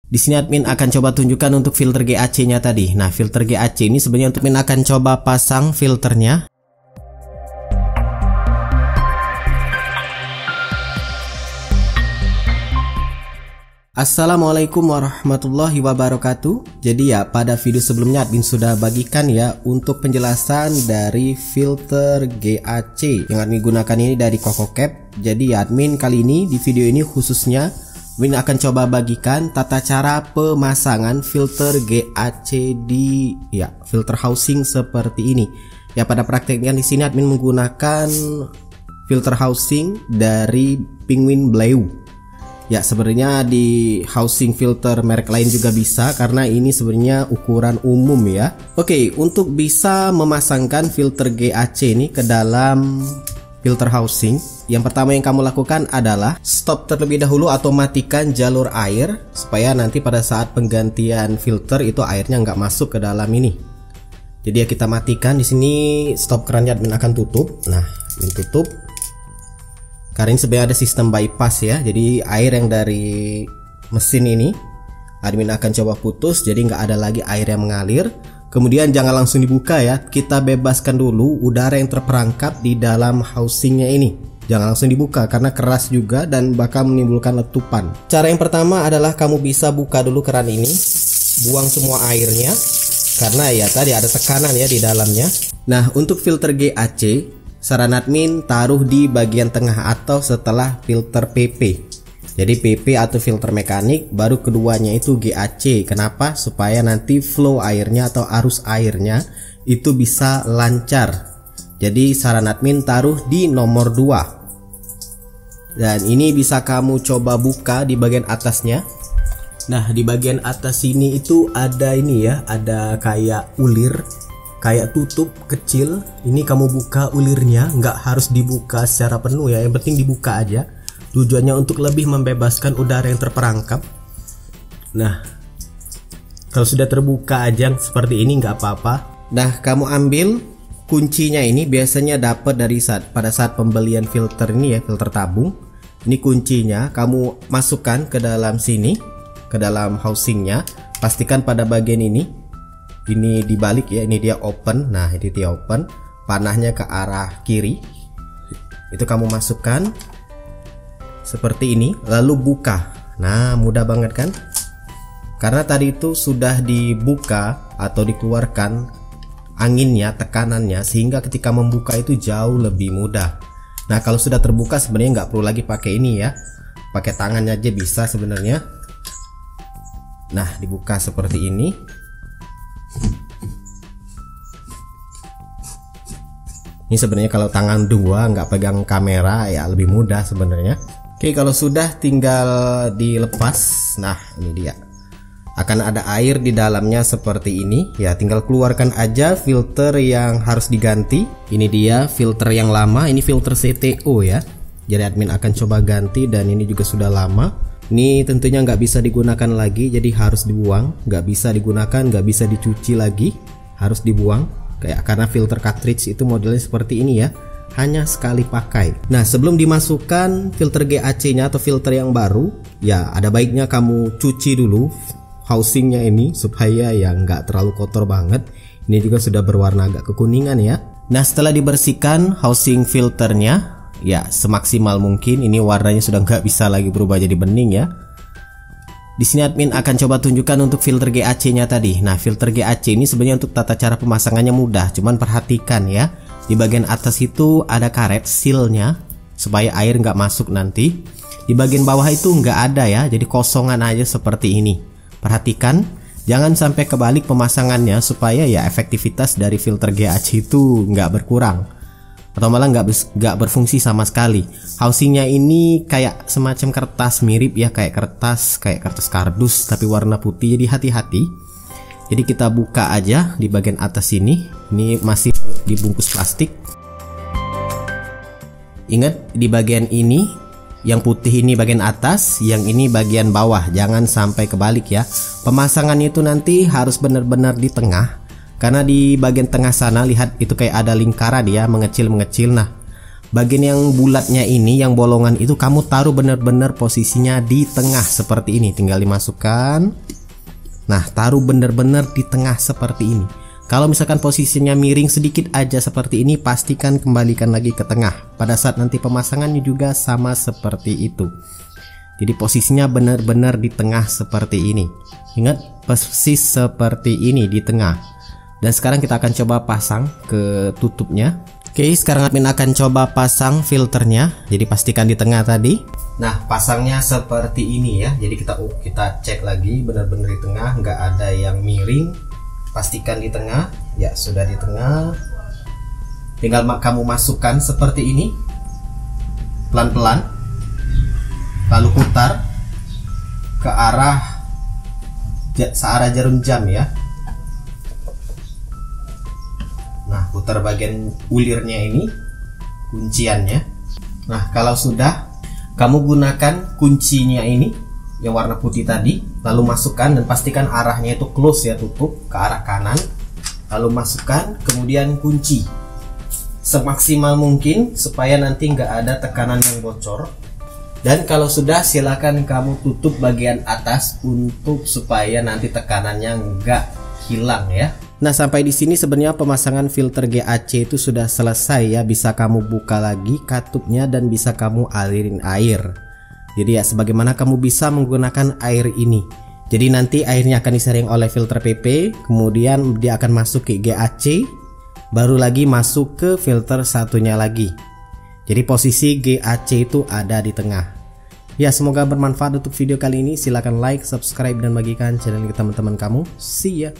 Di sini admin akan coba tunjukkan untuk filter GAC-nya tadi. Nah, filter GAC ini sebenarnya untuk admin akan coba pasang filternya. Assalamualaikum warahmatullahi wabarakatuh. Jadi ya, pada video sebelumnya admin sudah bagikan ya untuk penjelasan dari filter GAC yang admin gunakan ini dari CocoCap. Jadi ya, admin kali ini di video ini khususnya admin akan coba bagikan tata cara pemasangan filter GAC di filter housing seperti ini. Ya, pada prakteknya di sini admin menggunakan filter housing dari Penguin Blue. Ya, sebenarnya di housing filter merek lain juga bisa karena ini sebenarnya ukuran umum ya. Oke, untuk bisa memasangkan filter GAC ini ke dalam filter housing, yang pertama yang kamu lakukan adalah stop terlebih dahulu atau matikan jalur air supaya nanti pada saat penggantian filter itu airnya nggak masuk ke dalam ini. Jadi ya, kita matikan di sini, stop kerannya admin akan tutup. Nah, ini tutup. Karena ini sebenarnya ada sistem bypass ya, jadi air yang dari mesin ini admin akan coba putus, jadi nggak ada lagi air yang mengalir. Kemudian jangan langsung dibuka ya, kita bebaskan dulu udara yang terperangkap di dalam housingnya ini. Jangan langsung dibuka karena keras juga dan bakal menimbulkan letupan. Cara yang pertama adalah kamu bisa buka dulu keran ini, buang semua airnya karena ya tadi ada tekanan ya di dalamnya. Nah, untuk filter GAC saran admin taruh di bagian tengah atau setelah filter PP. Jadi PP atau filter mekanik, baru keduanya itu GAC. Kenapa? Supaya nanti flow airnya atau arus airnya itu bisa lancar. Jadi saran admin taruh di nomor 2. Dan ini bisa kamu coba buka di bagian atasnya. Nah, di bagian atas sini itu ada ini ya, ada kayak ulir, kayak tutup kecil. Ini kamu buka ulirnya, nggak harus dibuka secara penuh ya, yang penting dibuka aja. Tujuannya untuk lebih membebaskan udara yang terperangkap. Nah, kalau sudah terbuka aja seperti ini nggak apa-apa. Nah, kamu ambil kuncinya ini, biasanya dapat dari pada saat pembelian filter ini ya, filter tabung. Ini kuncinya kamu masukkan ke dalam sini, ke dalam housingnya. Pastikan pada bagian ini dibalik ya, ini dia open. Nah, ini dia open, panahnya ke arah kiri. Itu kamu masukkan seperti ini, lalu buka. Nah, mudah banget kan? Karena tadi itu sudah dibuka atau dikeluarkan anginnya, tekanannya, sehingga ketika membuka itu jauh lebih mudah. Nah, kalau sudah terbuka sebenarnya nggak perlu lagi pakai ini ya, pakai tangannya aja bisa sebenarnya. Nah, dibuka seperti ini. Ini sebenarnya kalau tangan dua nggak pegang kamera ya lebih mudah sebenarnya. Oke, kalau sudah tinggal dilepas. Nah, ini dia. Akan ada air di dalamnya seperti ini. Ya, tinggal keluarkan aja filter yang harus diganti. Ini dia filter yang lama. Ini filter CTO ya. Jadi admin akan coba ganti dan ini juga sudah lama. Ini tentunya nggak bisa digunakan lagi, jadi harus dibuang. Nggak bisa digunakan, nggak bisa dicuci lagi, harus dibuang. Karena filter cartridge itu modelnya seperti ini ya, hanya sekali pakai. Nah, sebelum dimasukkan filter GAC-nya atau filter yang baru, ya ada baiknya kamu cuci dulu housingnya ini supaya ya nggak terlalu kotor banget. Ini juga sudah berwarna agak kekuningan ya. Nah, setelah dibersihkan housing filternya, ya semaksimal mungkin, ini warnanya sudah nggak bisa lagi berubah jadi bening ya. Di sini admin akan coba tunjukkan untuk filter GAC-nya tadi. Nah, filter GAC ini sebenarnya untuk tata cara pemasangannya mudah, cuman perhatikan ya, di bagian atas itu ada karet sealnya supaya air nggak masuk nanti. Di bagian bawah itu nggak ada ya, jadi kosongan aja seperti ini. Perhatikan, jangan sampai kebalik pemasangannya supaya ya efektivitas dari filter GAC itu nggak berkurang atau malah nggak berfungsi sama sekali. Housingnya ini kayak semacam kertas, mirip ya kayak kertas kardus tapi warna putih, jadi hati-hati. Jadi kita buka aja di bagian atas ini. Ini masih dibungkus plastik. Ingat, di bagian ini yang putih ini bagian atas, yang ini bagian bawah. Jangan sampai kebalik ya. Pemasangannya itu nanti harus benar-benar di tengah. Karena di bagian tengah sana lihat itu kayak ada lingkaran dia mengecil-mengecil. Nah, bagian yang bulatnya ini, yang bolongan itu kamu taruh benar-benar posisinya di tengah seperti ini. Tinggal dimasukkan. Nah, taruh benar-benar di tengah seperti ini. Kalau misalkan posisinya miring sedikit aja seperti ini, pastikan kembalikan lagi ke tengah. Pada saat nanti pemasangannya juga sama seperti itu. Jadi posisinya benar-benar di tengah seperti ini. Ingat, persis seperti ini di tengah. Dan sekarang kita akan coba pasang ke tutupnya. Oke, sekarang admin akan coba pasang filternya. Jadi pastikan di tengah tadi. Nah, pasangnya seperti ini ya. Jadi kita cek lagi benar-benar di tengah, nggak ada yang miring. Pastikan di tengah. Ya, sudah di tengah. Tinggal kamu masukkan seperti ini. Pelan-pelan. Lalu putar ke arah searah jarum jam ya. Nah, putar bagian ulirnya ini, kunciannya. Nah, kalau sudah, kamu gunakan kuncinya ini yang warna putih tadi, lalu masukkan dan pastikan arahnya itu close ya, tutup ke arah kanan. Lalu masukkan, kemudian kunci semaksimal mungkin supaya nanti nggak ada tekanan yang bocor. Dan kalau sudah, silakan kamu tutup bagian atas untuk supaya nanti tekanannya nggak hilang ya. Nah, sampai di sini sebenarnya pemasangan filter GAC itu sudah selesai ya. Bisa kamu buka lagi katupnya dan bisa kamu alirin air. Jadi ya, sebagaimana kamu bisa menggunakan air ini. Jadi nanti airnya akan disaring oleh filter PP, kemudian dia akan masuk ke GAC, baru lagi masuk ke filter satunya lagi. Jadi posisi GAC itu ada di tengah. Ya, semoga bermanfaat untuk video kali ini. Silahkan like, subscribe, dan bagikan channel ke teman-teman kamu. See ya.